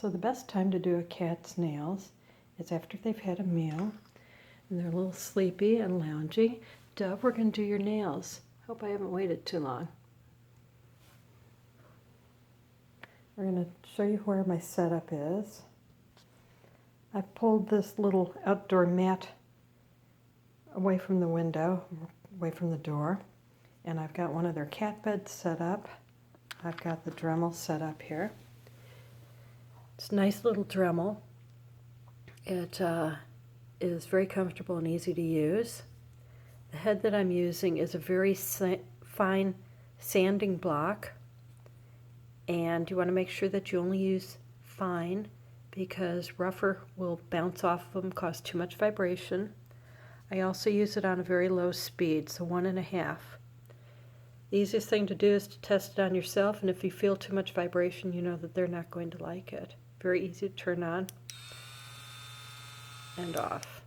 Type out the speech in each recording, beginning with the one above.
So the best time to do a cat's nails is after they've had a meal and they're a little sleepy and loungy. Dove, we're going to do your nails. Hope I haven't waited too long. We're going to show you where my setup is. I pulled this little outdoor mat away from the window, away from the door, and I've got one of their cat beds set up. I've got the Dremel set up here. It's a nice little Dremel. It is very comfortable and easy to use. The head that I'm using is a very fine sanding block, and you want to make sure that you only use fine because rougher will bounce off of them, cause too much vibration. I also use it on a very low speed, so 1.5. The easiest thing to do is to test it on yourself, and if you feel too much vibration, you know that they're not going to like it. Very easy to turn on and off.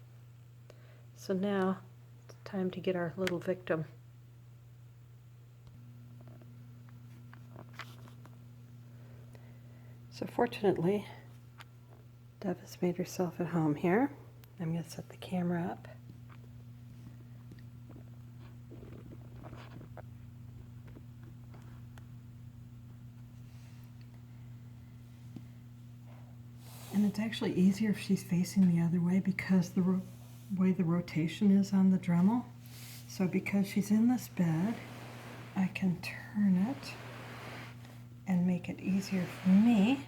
So now it's time to get our little victim. So fortunately, Dove has made herself at home here. I'm going to set the camera up. And it's actually easier if she's facing the other way because the way the rotation is on the Dremel. So because she's in this bed, I can turn it and make it easier for me.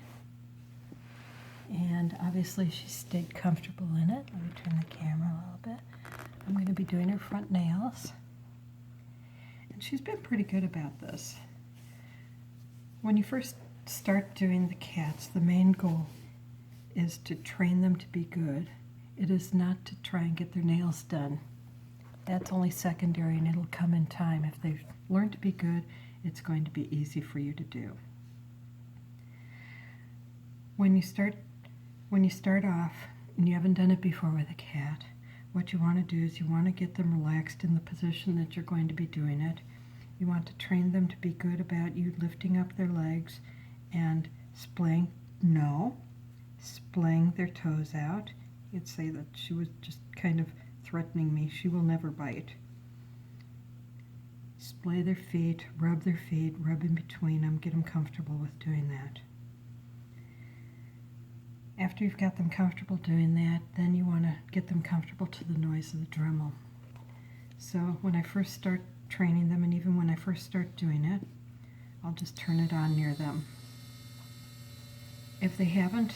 And obviously she stayed comfortable in it. Let me turn the camera a little bit. I'm going to be doing her front nails. And she's been pretty good about this. When you first start doing the cats, the main goal is to train them to be good. It is not to try and get their nails done. That's only secondary, and it'll come in time. If they've learned to be good, it's going to be easy for you to do. When you start off and you haven't done it before with a cat, what you want to do is you want to get them relaxed in the position that you're going to be doing it. You want to train them to be good about you lifting up their legs and splaying their toes out. You'd say that she was just kind of threatening me. She will never bite. Splay their feet, rub in between them, get them comfortable with doing that. After you've got them comfortable doing that, then you want to get them comfortable to the noise of the Dremel. So when I first start training them, and even when I first start doing it, I'll just turn it on near them. If they haven't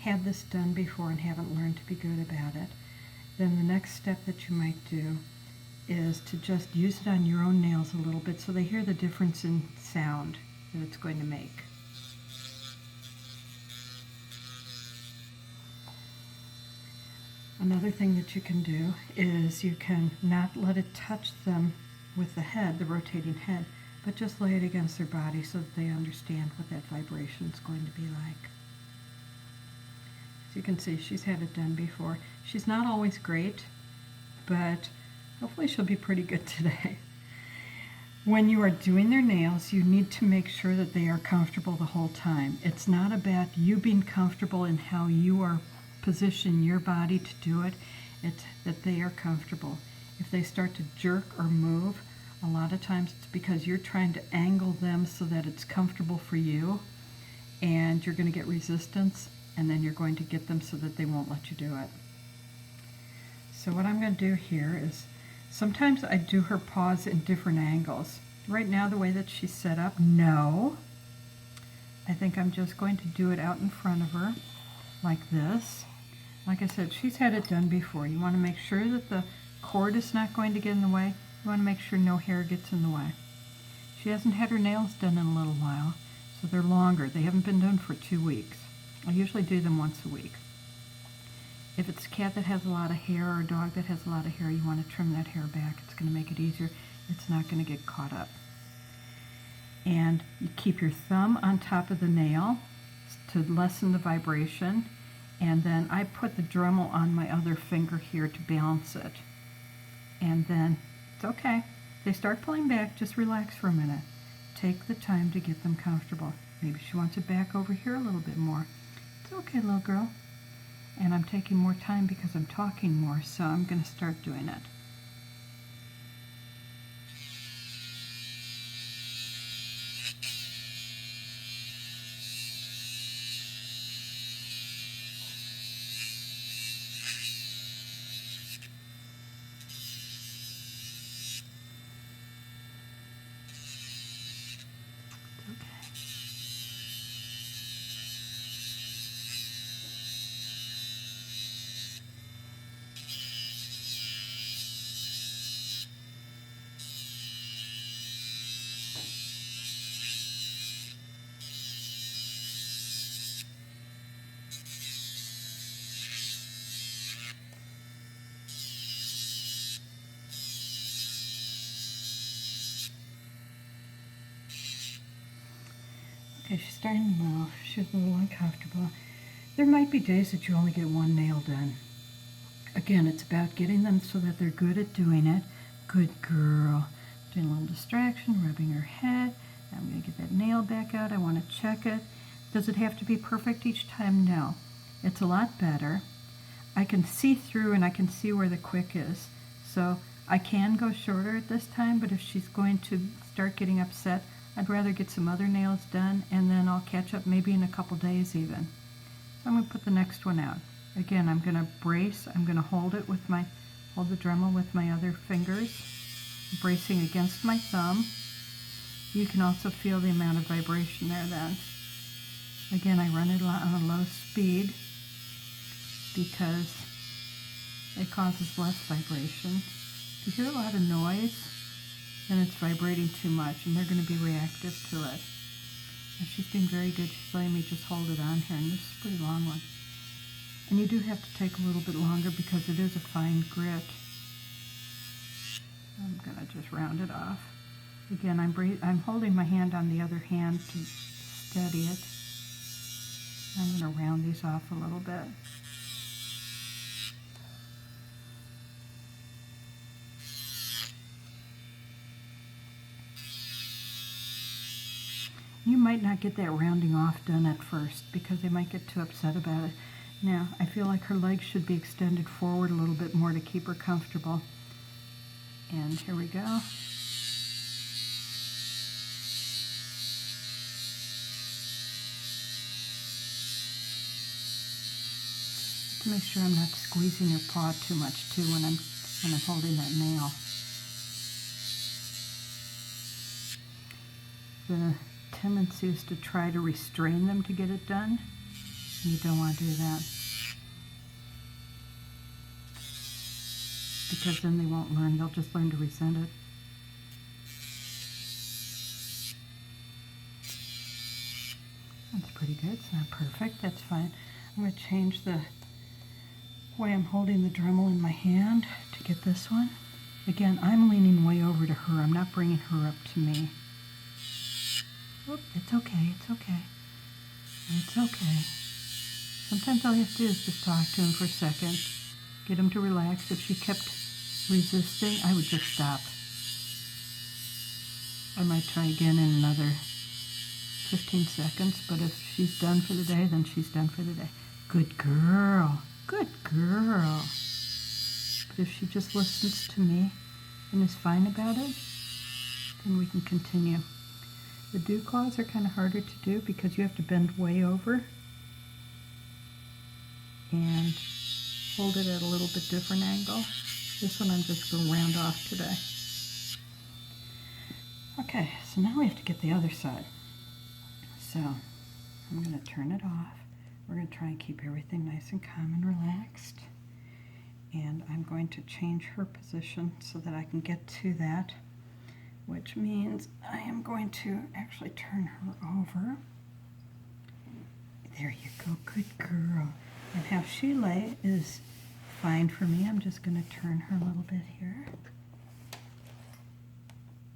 had this done before and haven't learned to be good about it, then the next step that you might do is to just use it on your own nails a little bit so they hear the difference in sound that it's going to make. Another thing that you can do is you can not let it touch them with the head, the rotating head, but just lay it against their body so that they understand what that vibration is going to be like. As you can see, she's had it done before. She's not always great, but hopefully she'll be pretty good today. When you are doing their nails, you need to make sure that they are comfortable the whole time. It's not about you being comfortable in how you are positioning your body to do it. It's that they are comfortable. If they start to jerk or move, a lot of times it's because you're trying to angle them so that it's comfortable for you, and you're going to get resistance, and then you're going to get them so that they won't let you do it. So what I'm going to do here is, sometimes I do her paws in different angles. Right now, the way that she's set up, no. I think I'm just going to do it out in front of her, like this. Like I said, she's had it done before. You want to make sure that the cord is not going to get in the way. You want to make sure no hair gets in the way. She hasn't had her nails done in a little while, so they're longer. They haven't been done for 2 weeks. I usually do them once a week. If it's a cat that has a lot of hair or a dog that has a lot of hair, you want to trim that hair back. It's going to make it easier. It's not going to get caught up. And you keep your thumb on top of the nail to lessen the vibration. And then I put the Dremel on my other finger here to balance it. And then it's okay. If they start pulling back, just relax for a minute. Take the time to get them comfortable. Maybe she wants it back over here a little bit more. It's okay, little girl. And I'm taking more time because I'm talking more, so I'm going to start doing it. Okay, she's starting to move. She's a little uncomfortable. There might be days that you only get one nail done. Again, it's about getting them so that they're good at doing it. Good girl. Doing a little distraction, rubbing her head. I'm going to get that nail back out. I want to check it. Does it have to be perfect each time? No. It's a lot better. I can see through and I can see where the quick is. So I can go shorter at this time, but if she's going to start getting upset, I'd rather get some other nails done and then I'll catch up maybe in a couple days even. So I'm going to put the next one out. Again, I'm going to brace. I'm going to hold the Dremel with my other fingers, bracing against my thumb. You can also feel the amount of vibration there then. Again, I run it on a low speed because it causes less vibration. If you hear a lot of noise, then it's vibrating too much and they're going to be reactive to it. And she's being very good. She's letting me just hold it on here, and this is a pretty long one. And you do have to take a little bit longer because it is a fine grit. I'm going to just round it off. Again, I'm holding my hand on the other hand to steady it. I'm going to round these off a little bit. You might not get that rounding off done at first because they might get too upset about it. Now, I feel like her legs should be extended forward a little bit more to keep her comfortable. And here we go. To make sure I'm not squeezing her paw too much too when I'm holding that nail. The tendency is to try to restrain them to get it done. You don't want to do that because then they won't learn. They'll just learn to resent it. That's pretty good. It's not perfect. That's fine. I'm going to change the way I'm holding the Dremel in my hand to get this one. Again, I'm leaning way over to her. I'm not bringing her up to me. Oop, it's okay. It's okay. It's okay. Sometimes all you have to do is just talk to him for a second, get him to relax. If she kept resisting, I would just stop. I might try again in another 15 seconds, but if she's done for the day, then she's done for the day. Good girl. Good girl. But if she just listens to me and is fine about it, then we can continue. The dew claws are kind of harder to do because you have to bend way over and hold it at a little bit different angle. This one I'm just going to round off today. Okay, so now we have to get the other side. So I'm going to turn it off. We're going to try and keep everything nice and calm and relaxed. And I'm going to change her position so that I can get to that, which means I am going to actually turn her over. There you go, good girl. And how she lay is fine for me. I'm just going to turn her a little bit here.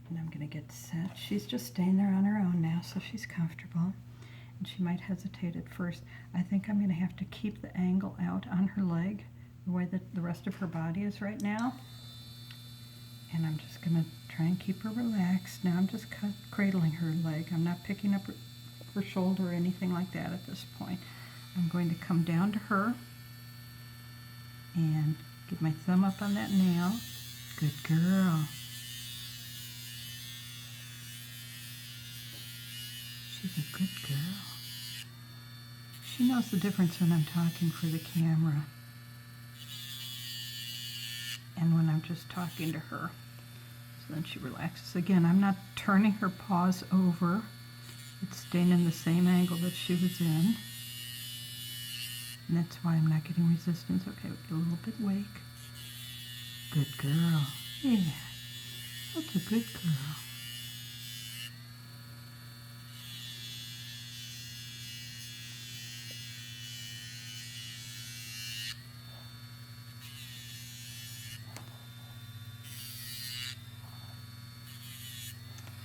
And I'm going to get set. She's just staying there on her own now, so she's comfortable. And she might hesitate at first. I think I'm going to have to keep the angle out on her leg, the way that the rest of her body is right now. And I'm just going to try and keep her relaxed. Now I'm just cradling her leg. I'm not picking up her shoulder or anything like that at this point. I'm going to come down to her and get my thumb up on that nail. Good girl. She's a good girl. She knows the difference when I'm talking for the camera and when I'm just talking to her. So then she relaxes. Again, I'm not turning her paws over. It's staying in the same angle that she was in. And that's why I'm not getting resistance. Okay, we get a little bit wake. Good girl. Yeah, that's a good girl.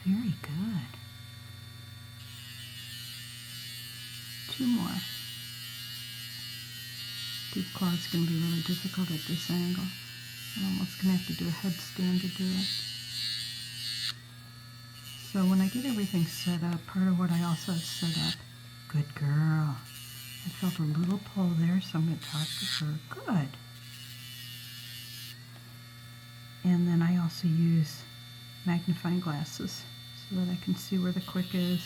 Very good. 2 more. Deep claw is going to be really difficult at this angle. I'm almost going to have to do a headstand to do it. So when I get everything set up, part of what I also have set up, good girl. I felt a little pull there, so I'm going to talk to her. Good. And then I also use magnifying glasses so that I can see where the quick is.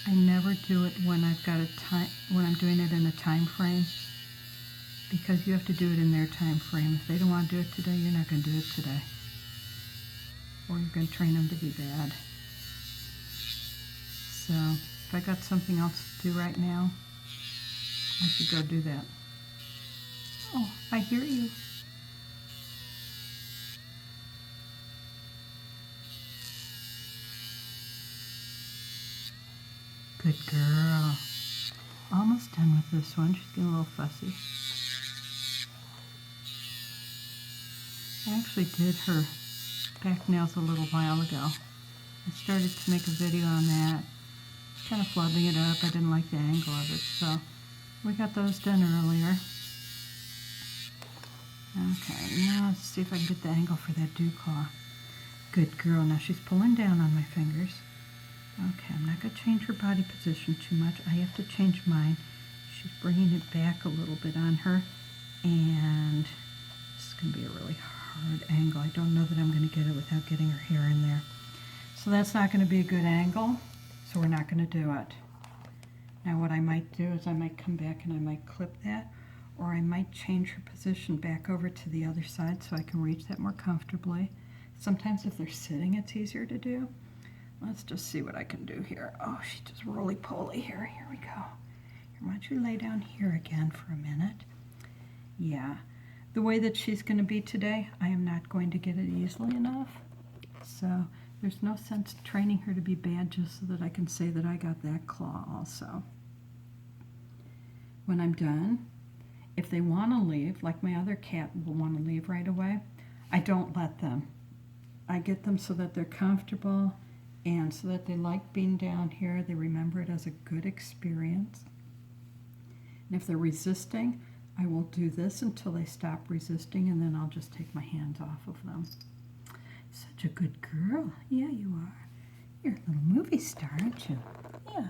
I never do it when I've got a time, when I'm doing it in a time frame, because you have to do it in their time frame. If they don't want to do it today, you're not going to do it today, or you're going to train them to be bad. So if I got something else to do right now, I should go do that. Oh, I hear you. Good girl. Almost done with this one. She's getting a little fussy. I actually did her back nails a little while ago. I started to make a video on that. Kind of flubbing it up. I didn't like the angle of it, so we got those done earlier. Okay, now let's see if I can get the angle for that dew claw. Good girl. Now she's pulling down on my fingers. Okay, I'm not going to change her body position too much. I have to change mine. She's bringing it back a little bit on her, and this is going to be a really hard angle. I don't know that I'm going to get it without getting her hair in there. So that's not going to be a good angle, so we're not going to do it. Now what I might do is I might come back and I might clip that, or I might change her position back over to the other side so I can reach that more comfortably. Sometimes if they're sitting, it's easier to do. Let's just see what I can do here. Oh, she's just roly-poly here. Here we go. Here, why don't you lay down here again for a minute? Yeah. The way that she's going to be today, I am not going to get it easily enough. So there's no sense training her to be bad just so that I can say that I got that claw also. When I'm done, if they want to leave, like my other cat will want to leave right away, I don't let them. I get them so that they're comfortable and so that they like being down here. They remember it as a good experience. And if they're resisting, I will do this until they stop resisting, and then I'll just take my hands off of them. Such a good girl. Yeah, you are. You're a little movie star, aren't you? Yeah.